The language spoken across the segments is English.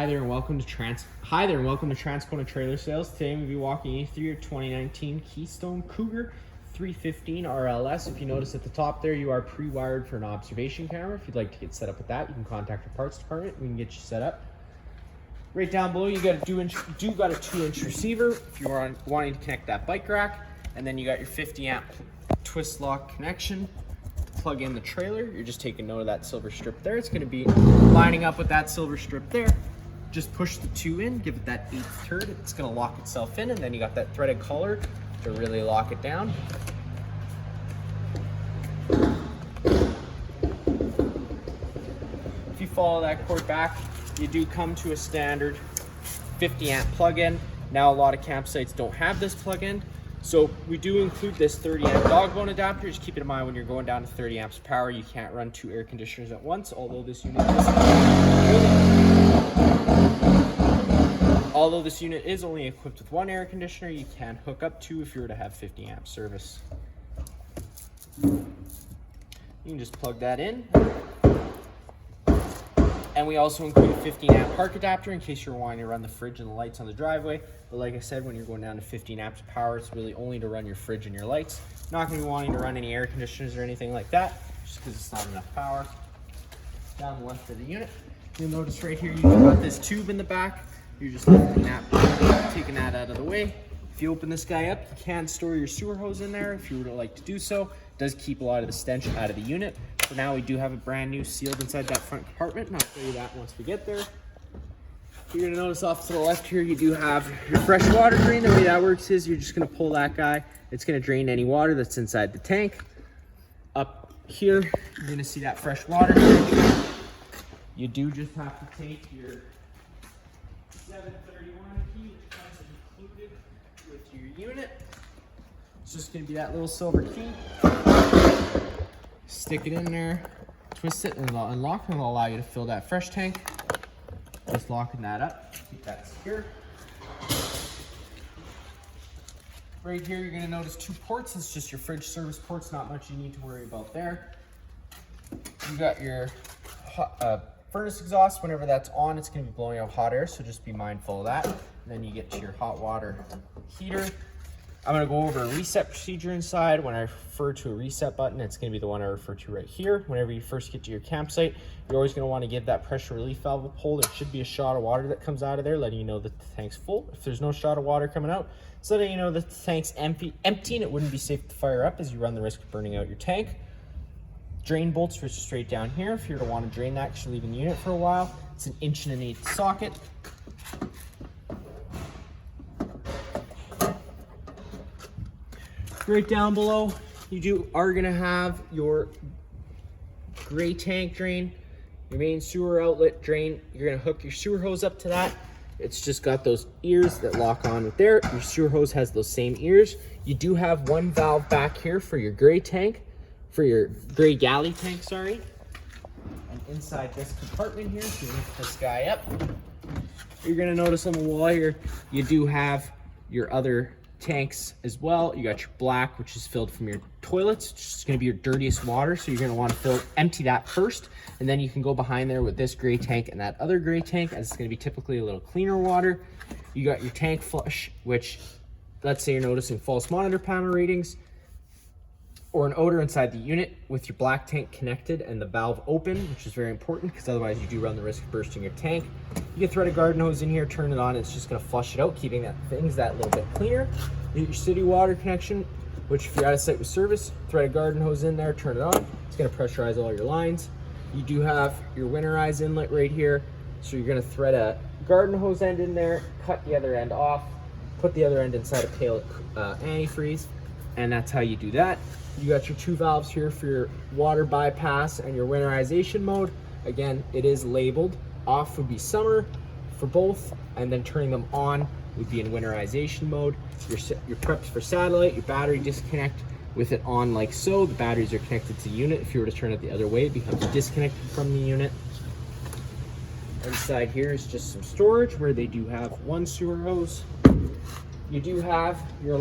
Hi there and welcome to Transcona Trailer Sales. Today I'm going to be walking you through your 2019 Keystone Cougar 315Rls. If you notice at the top there, you are pre-wired for an observation camera. If you'd like to get set up with that, you can contact our parts department. We can get you set up. Right down below, you got a 2-inch receiver if you are wanting to connect that bike rack, and then you got your 50 amp twist lock connection. Plug in the trailer. You're just taking note of that silver strip there. It's going to be lining up with that silver strip there. Just push the 2 in, give it that 8th turn. It's going to lock itself in, and then you got that threaded collar to really lock it down. If you follow that cord back, you do come to a standard 50 amp plug-in. Now a lot of campsites don't have this plug-in, so we do include this 30 amp dog bone adapter. Just keep it in mind when you're going down to 30 amps of power, you can't run 2 air conditioners at once, although this unit is only equipped with 1 air conditioner. You can hook up 2 if you were to have 50 amp service. You can just plug that in. And we also include a 15 amp park adapter in case you're wanting to run the fridge and the lights on the driveway. But like I said, when you're going down to 15 amps of power, it's really only to run your fridge and your lights. Not going to be wanting to run any air conditioners or anything like that, just because it's not enough power. Down the left of the unit, you'll notice right here you've got this tube in the back. You're just lifting that, taking that out of the way. If you open this guy up, you can store your sewer hose in there if you would like to do so. It does keep a lot of the stench out of the unit. For now, we do have it brand new sealed inside that front compartment, and I'll show you that once we get there. You're gonna notice off to the left here, you do have your fresh water drain. The way that works is you're just gonna pull that guy. It's gonna drain any water that's inside the tank. Up here, you're gonna see that fresh water drain. You do just have to take your 731 key, which comes included with your unit. It's just going to be that little silver key. Stick it in there, twist it, and it'll unlock, and it'll allow you to fill that fresh tank. Just locking that up, keep that secure. Right here, you're going to notice 2 ports. It's just your fridge service ports, not much you need to worry about there. You got your furnace exhaust. Whenever that's on, it's going to be blowing out hot air, so just be mindful of that. And then you get to your hot water heater. I'm going to go over a reset procedure inside. When I refer to a reset button, it's going to be the one I refer to right here. Whenever you first get to your campsite, you're always going to want to give that pressure relief valve a pull. There should be a shot of water that comes out of there, letting you know that the tank's full. If there's no shot of water coming out, it's letting you know that the tank's empty, and it wouldn't be safe to fire up as you run the risk of burning out your tank. Drain bolts are straight down here. If you're to want to drain that because you're leaving the unit for a while, it's an 1 1/8" socket. Right down below, you are going to have your gray tank drain, your main sewer outlet drain. You're going to hook your sewer hose up to that. It's just got those ears that lock on with there. Your sewer hose has those same ears. You do have 1 valve back here for your gray tank. For your gray galley tank, sorry. And inside this compartment here, if you lift this guy up, you're gonna notice on the wall here, you do have your other tanks as well. You got your black, which is filled from your toilets. It's just gonna be your dirtiest water, so you're gonna wanna empty that first, and then you can go behind there with this gray tank and that other gray tank, as it's gonna be typically a little cleaner water. You got your tank flush, which, let's say you're noticing false monitor panel readings, or an odor inside the unit with your black tank connected and the valve open, which is very important because otherwise you do run the risk of bursting your tank. You can thread a garden hose in here, turn it on, it's just going to flush it out, keeping things that little bit cleaner. You get your city water connection, which if you're out of site with service, thread a garden hose in there, turn it on. It's going to pressurize all your lines. You do have your winterize inlet right here, so you're going to thread a garden hose end in there, cut the other end off, put the other end inside a pail of antifreeze, and that's how you do that. You got your 2 valves here for your water bypass and your winterization mode. Again, it is labeled. Off would be summer for both, and then turning them on would be in winterization mode. Your preps for satellite, your battery disconnect with it on like so. The batteries are connected to the unit. If you were to turn it the other way, it becomes disconnected from the unit. Inside here is just some storage where they do have 1 sewer hose. You do have your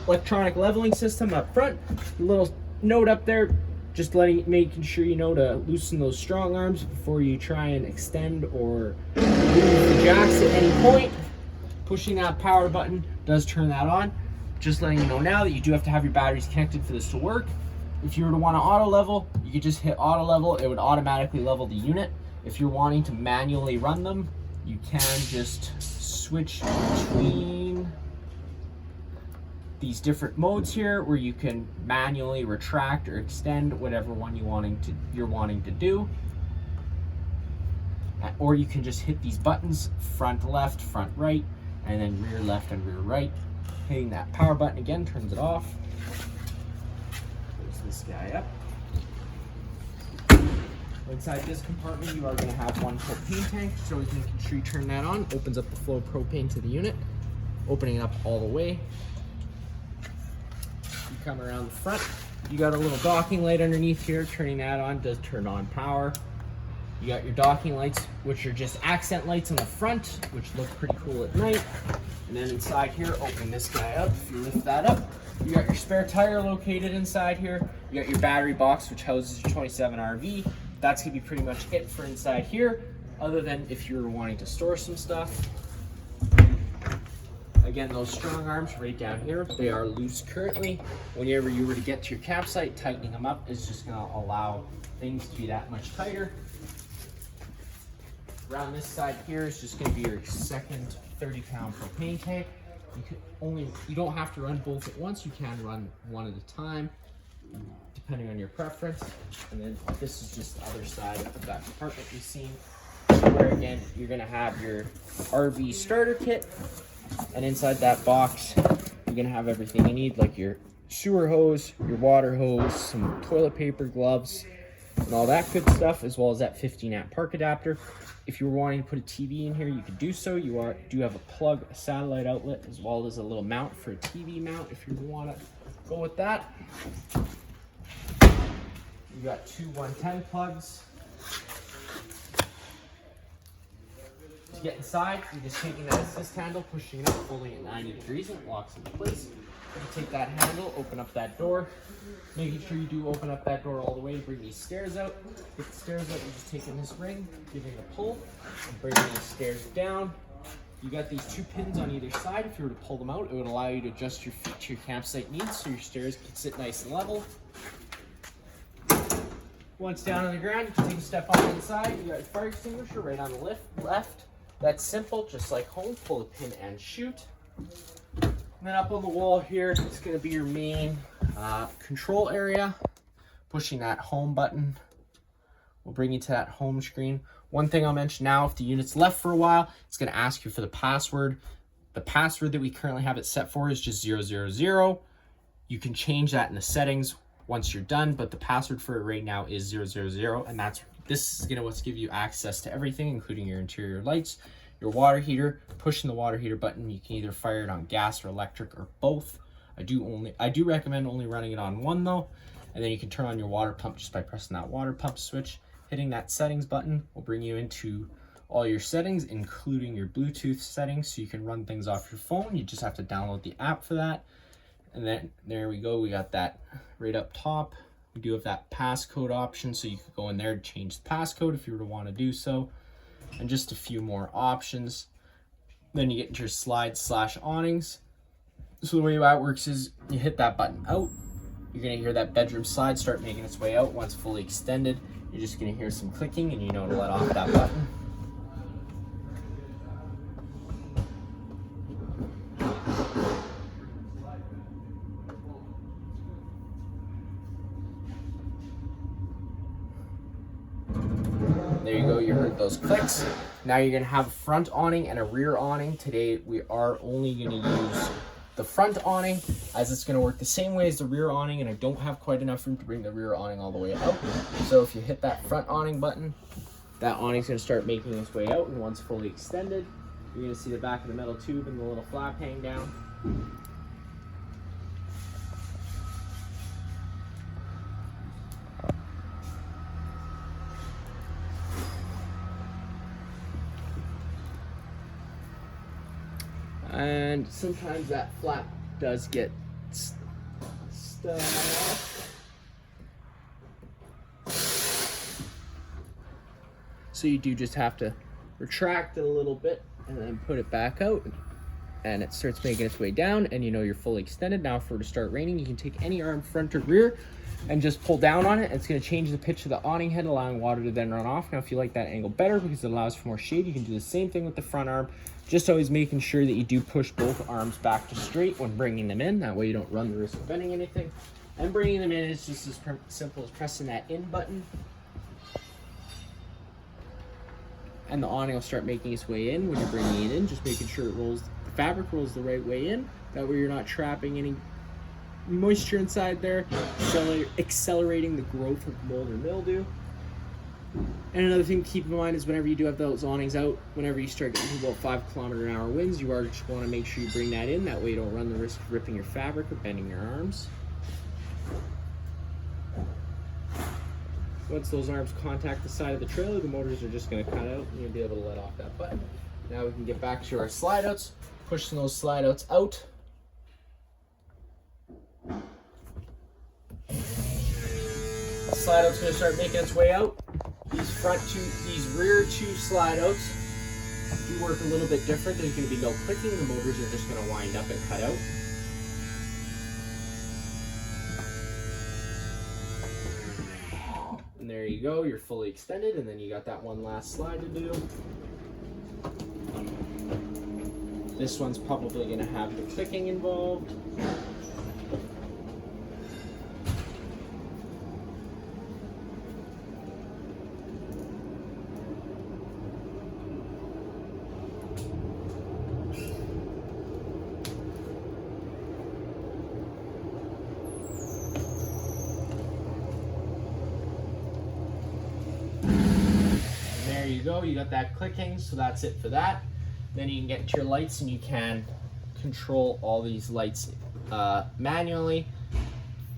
electronic leveling system up front. A little note up there, Just making sure you know to loosen those strong arms before you try and extend or move the jacks at any point. Pushing that power button does turn that on. Just letting you know now that you do have to have your batteries connected for this to work. If you were to want to auto level, you could just hit auto level. It would automatically level the unit. If you're wanting to manually run them, you can just switch between these different modes here where you can manually retract or extend whatever one you're wanting to do. Or you can just hit these buttons, front left, front right, and then rear left and rear right. Hitting that power button again turns it off. Close this guy up. Inside this compartment, you are going to have one propane tank, so always making sure you turn that on. Opens up the flow of propane to the unit, opening it up all the way. You come around the front, you got a little docking light underneath here. Turning that on does turn on power. You got your docking lights, which are just accent lights on the front, which look pretty cool at night. And then inside here, open this guy up. If you lift that up, you got your spare tire located inside here. You got your battery box, which houses your 27 RV. That's gonna be pretty much it for inside here, other than if you're wanting to store some stuff. Again, those strong arms right down here, they are loose currently. Whenever you were to get to your campsite, tightening them up is just gonna allow things to be that much tighter. Around this side here is just going to be your second 30-pound propane tank. You don't have to run both at once. You can run one at a time, depending on your preference. And then this is just the other side of that compartment you've seen, where again you're going to have your RV starter kit, and inside that box you're going to have everything you need, like your sewer hose, your water hose, some toilet paper, gloves, and all that good stuff, as well as that 15-amp park adapter. If you were wanting to put a TV in here, you could do so. You do have a plug, a satellite outlet, as well as a little mount for a TV mount if you want to go with that. You got two 110 plugs. To get inside, you're just taking that assist handle, pushing it up fully at 90 degrees, and it locks into place. You take that handle, open up that door, making sure you do open up that door all the way to bring these stairs out. Get the stairs out, you're just taking this ring, giving it a pull, and bringing these stairs down. You got these two pins on either side. If you were to pull them out, it would allow you to adjust your feet to your campsite needs, so your stairs can sit nice and level. Once down on the ground, you can take a step on the inside. You got your fire extinguisher right on the left. That's simple, just like home. Pull the pin and shoot. And then up on the wall here, it's going to be your main control area. Pushing that home button will bring you to that home screen. One thing I'll mention now, if the unit's left for a while, it's going to ask you for the password. The password that we currently have it set for is just 000. You can change that in the settings once you're done, but the password for it right now is 000, and this is going to give you access to everything, including your interior lights, your water heater. Pushing the water heater button, you can either fire it on gas or electric or both. I do recommend only running it on one though. And then you can turn on your water pump just by pressing that water pump switch. Hitting that settings button will bring you into all your settings, including your Bluetooth settings, so you can run things off your phone. You just have to download the app for that. And then there we go, we got that right up top. We do have that passcode option, so you could go in there to change the passcode if you were to want to do so. And just a few more options. Then you get into your slide/awnings. So the way that works is you hit that button out. You're going to hear that bedroom slide start making its way out. Once fully extended, you're just going to hear some clicking, and you know to let off that button. There you go, you heard those clicks. Now you're going to have a front awning and a rear awning. Today we are only going to use the front awning, as it's going to work the same way as the rear awning, and I don't have quite enough room to bring the rear awning all the way out. So if you hit that front awning button, that awning's going to start making its way out, and once fully extended, you're going to see the back of the metal tube and the little flap hang down. And sometimes that flap does get stuck. So you do just have to retract it a little bit and then put it back out, and it starts making its way down, and you know you're fully extended. Now for it to start raining, you can take any arm, front or rear, and just pull down on it. It's going to change the pitch of the awning head, allowing water to then run off. Now if you like that angle better because it allows for more shade, you can do the same thing with the front arm. Just always making sure that you do push both arms back to straight when bringing them in. That way you don't run the risk of bending anything. And bringing them in is just as simple as pressing that in button. And the awning will start making its way in when you're bringing it in, just making sure it rolls, the fabric rolls the right way in. That way you're not trapping any moisture inside there, accelerating the growth of mold or mildew. And another thing to keep in mind is whenever you do have those awnings out, whenever you start getting to about 5-kilometer-an-hour winds, you are just want to make sure you bring that in. That way you don't run the risk of ripping your fabric or bending your arms. Once those arms contact the side of the trailer, the motors are just going to cut out and you'll be able to let off that button. Now we can get back to our slide outs, pushing those slide outs out. Slide out's going to start making its way out. These rear two slide outs do work a little bit different. There's going to be no clicking. The motors are just going to wind up and cut out. And there you go, you're fully extended, and then you got that one last slide to do. This one's probably going to have the clicking involved. There you go, you got that clicking, so that's it for that. Then you can get to your lights and you can control all these lights manually.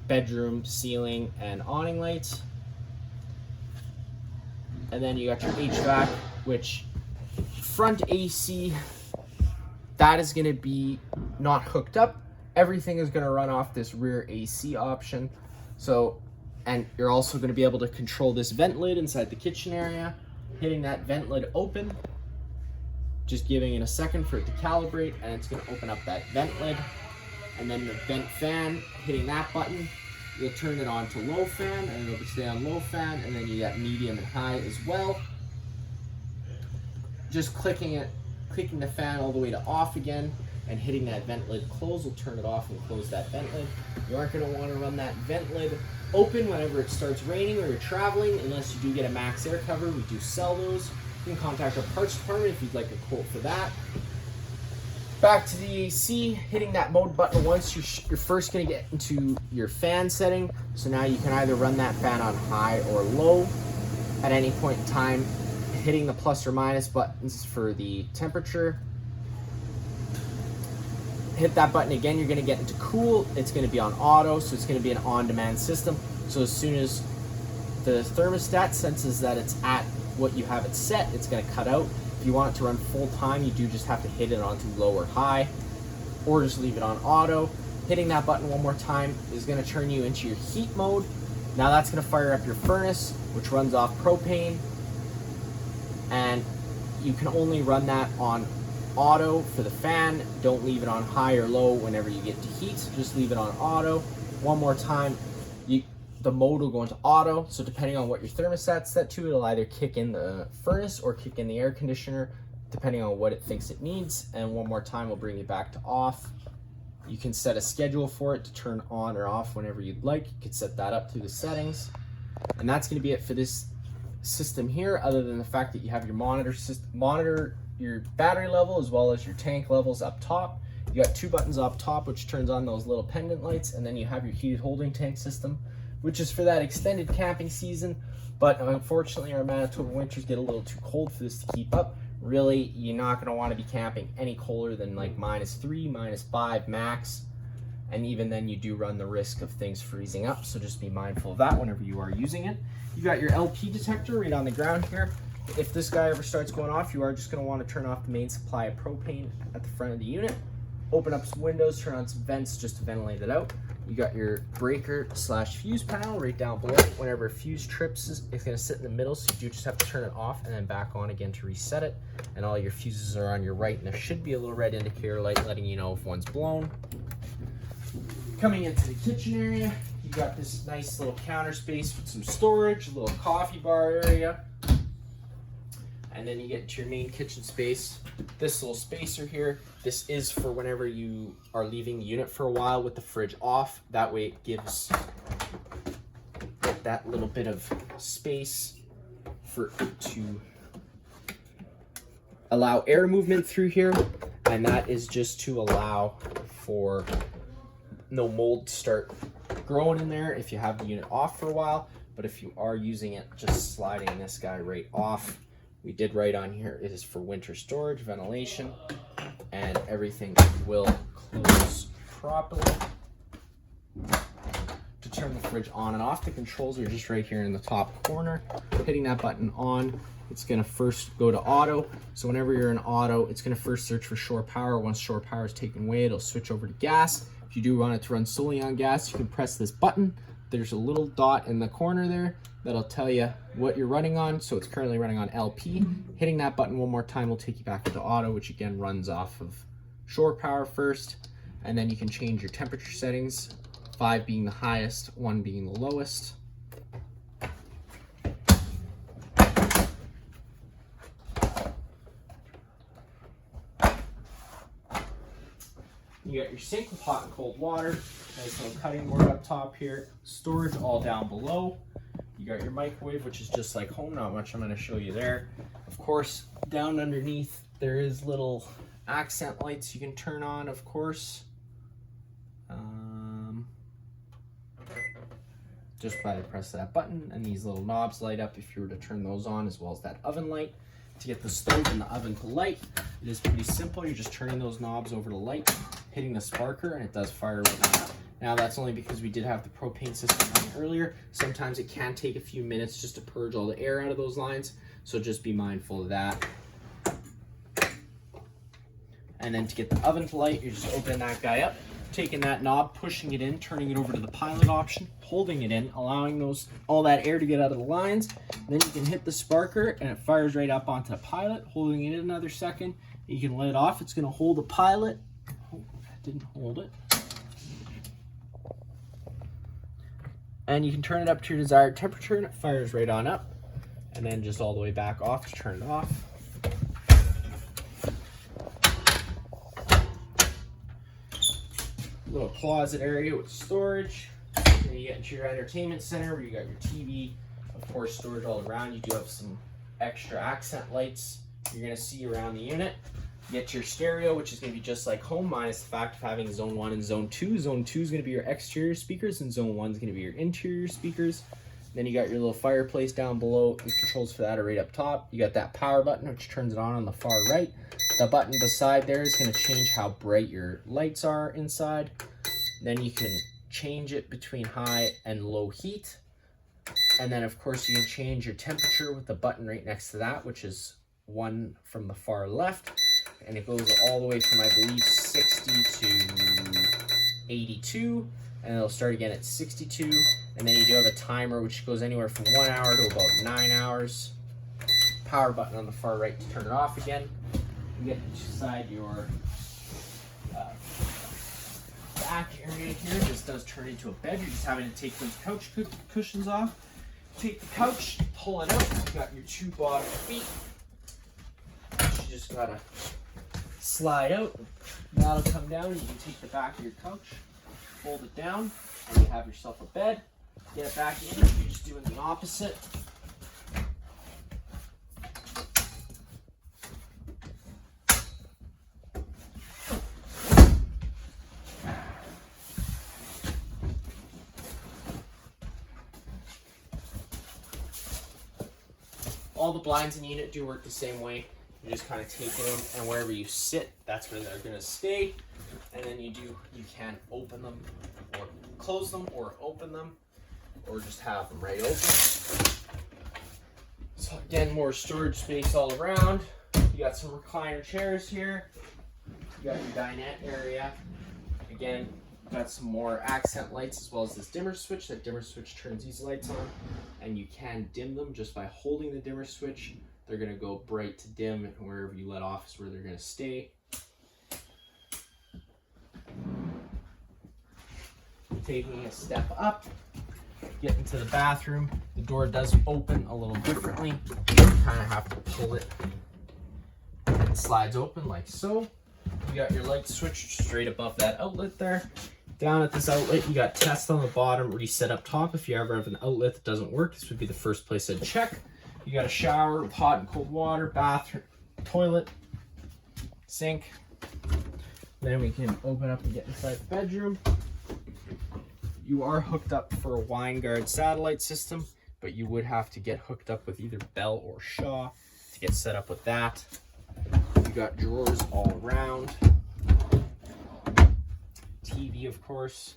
Bedroom, ceiling, and awning lights. And then you got your HVAC, which front AC, that is going to be not hooked up. Everything is going to run off this rear AC option. So, and you're also going to be able to control this vent lid inside the kitchen area. Hitting that vent lid open, just giving it a second for it to calibrate, and it's going to open up that vent lid. And then the vent fan, hitting that button, you'll turn it on to low fan, and it'll stay on low fan, and then you got medium and high as well. Just clicking the fan all the way to off again, and hitting that vent lid close will turn it off and close that vent lid. You aren't going to want to run that vent lid open whenever it starts raining or you're traveling, unless you do get a max air cover. We do sell those. You can contact our parts department if you'd like a quote for that. Back to the AC, hitting that mode button once, you're first going to get into your fan setting. So now you can either run that fan on high or low at any point in time, hitting the plus or minus buttons for the temperature. Hit that button again, you're going to get into cool. It's going to be on auto, so it's going to be an on-demand system. So as soon as the thermostat senses that it's at what you have it set, it's going to cut out. If you want it to run full time, you do just have to hit it onto low or high, or just leave it on auto. Hitting that button one more time is going to turn you into your heat mode. Now that's going to fire up your furnace, which runs off propane, and you can only run that on auto for the fan. Don't leave it on high or low whenever you get to heat. Just leave it on auto. One more time, the mode will go into auto. So depending on what your thermostat's set to, it'll either kick in the furnace or kick in the air conditioner, depending on what it thinks it needs. And one more time, we'll bring you back to off. You can set a schedule for it to turn on or off whenever you'd like. You could set that up through the settings. And that's going to be it for this system here, other than the fact that you have your monitor your battery level as well as your tank levels up top. You got two buttons up top which turns on those little pendant lights, and then you have your heated holding tank system, which is for that extended camping season. But unfortunately, our Manitoba winters get a little too cold for this to keep up. Really, you're not going to want to be camping any colder than like -3, -5 max. And even then, you do run the risk of things freezing up. So just be mindful of that whenever you are using it. You got your LP detector right on the ground here. If this guy ever starts going off, you are just going to want to turn off the main supply of propane at the front of the unit. open up some windows, turn on some vents just to ventilate it out. You got your breaker slash fuse panel right down below. Whenever a fuse trips, it's gonna sit in the middle, so you do just have to turn it off and then back on again to reset it. And all your fuses are on your right, and there should be a little red indicator light letting you know if one's blown. Coming into the kitchen area, you got this nice little counter space with some storage, a little coffee bar area. And then you get into your main kitchen space. This little spacer here, this is for whenever you are leaving the unit for a while with the fridge off. That way it gives that little bit of space for it to allow air movement through here. And that is just to allow for no mold to start growing in there if you have the unit off for a while. But if you are using it, just sliding this guy right off. We did write on here, it is for winter storage, ventilation, and everything will close properly. To turn the fridge on and off, the controls are just right here in the top corner. Hitting that button on, it's gonna first go to auto. So whenever you're in auto, it's gonna first search for shore power. Once shore power is taken away, it'll switch over to gas. If you do want it to run solely on gas, you can press this button. There's a little dot in the corner there that'll tell you what you're running on. So it's currently running on LP. Hitting that button one more time will take you back into auto, which again runs off of shore power first. And then you can change your temperature settings, 5 being the highest, 1 being the lowest. You got your sink with hot and cold water, nice little cutting board up top here, storage all down below. You got your microwave, which is just like home, not much I'm going to show you there. Of course, down underneath, there is little accent lights you can turn on, of course. Just by the press of that button, and these little knobs light up if you were to turn those on, as well as that oven light. To get the stove and the oven to light, it is pretty simple. You're just turning those knobs over to light, hitting the sparker, and it does fire right now. Now that's only because we did have the propane system running earlier. Sometimes it can take a few minutes just to purge all the air out of those lines, so just be mindful of that. And then to get the oven to light, you're just opening that guy up, taking that knob, pushing it in, turning it over to the pilot option, holding it in, allowing all that air to get out of the lines. Then you can hit the sparker and it fires right up onto the pilot, holding it in another second. You can let it off. It's going to hold the pilot. Oh, that didn't hold it. And you can turn it up to your desired temperature and it fires right on up. And then just all the way back off to turn it off. Little closet area with storage. Then you get into your entertainment center where you got your TV, of course, storage all around. You do have some extra accent lights you're going to see around the unit. You get your stereo, which is going to be just like home, minus the fact of having zone 1 and zone 2. Zone 2 is going to be your exterior speakers, and zone 1 is going to be your interior speakers. Then you got your little fireplace down below. The controls for that are right up top. You got that power button, which turns it on the far right. The button beside there is going to change how bright your lights are inside. Then you can change it between high and low heat. And then, of course, you can change your temperature with the button right next to that, which is one from the far left. And it goes all the way from, I believe, 60 to 82. And it'll start again at 62. And then you do have a timer, which goes anywhere from 1 hour to about 9 hours. Power button on the far right to turn it off again. You get inside your back area here. This does turn into a bed. You're just having to take those couch cushions off. Take the couch, pull it out. You got your 2 bottom feet. You just gotta slide out. That'll come down. You can take the back of your couch, fold it down, and you have yourself a bed. Get it back in. You're just doing the opposite. All the blinds in the unit do work the same way. You just kind of take them, and wherever you sit, that's where they're going to stay. And then you can open them or close them or open them, or just have them right open. So again, more storage space all around. You got some recliner chairs here. You got your dinette area. Again, got some more accent lights as well as this dimmer switch. That dimmer switch turns these lights on, and you can dim them just by holding the dimmer switch. They're going to go bright to dim, and wherever you let off is where they're going to stay. Taking a step up, get into the bathroom. The door does open a little differently. You kind of have to pull it. It slides open like so. You got your light switch straight above that outlet there. Down at this outlet, you got test on the bottom, reset up top. If you ever have an outlet that doesn't work, this would be the first place I'd check. You got a shower with hot and cold water, bathroom, toilet, sink. Then we can open up and get inside the bedroom. You are hooked up for a WineGuard satellite system, but you would have to get hooked up with either Bell or Shaw to get set up with that. You got drawers all around. TV, of course.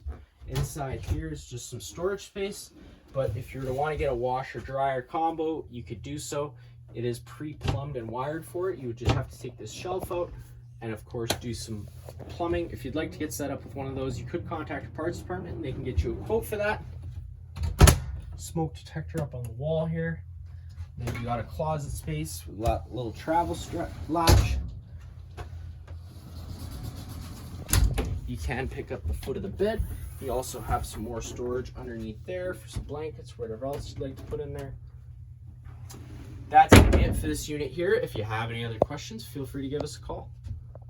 Inside here is just some storage space, but if you were to want to get a washer dryer combo, you could do so. It is pre-plumbed and wired for it. You would just have to take this shelf out and of course do some plumbing. If you'd like to get set up with one of those, you could contact your parts department and they can get you a quote for that. Smoke detector up on the wall here. Then you got a closet space with a little travel strap latch. You can pick up the foot of the bed. You also have some more storage underneath there for some blankets, whatever else you'd like to put in there. That's it for this unit here. If you have any other questions, feel free to give us a call.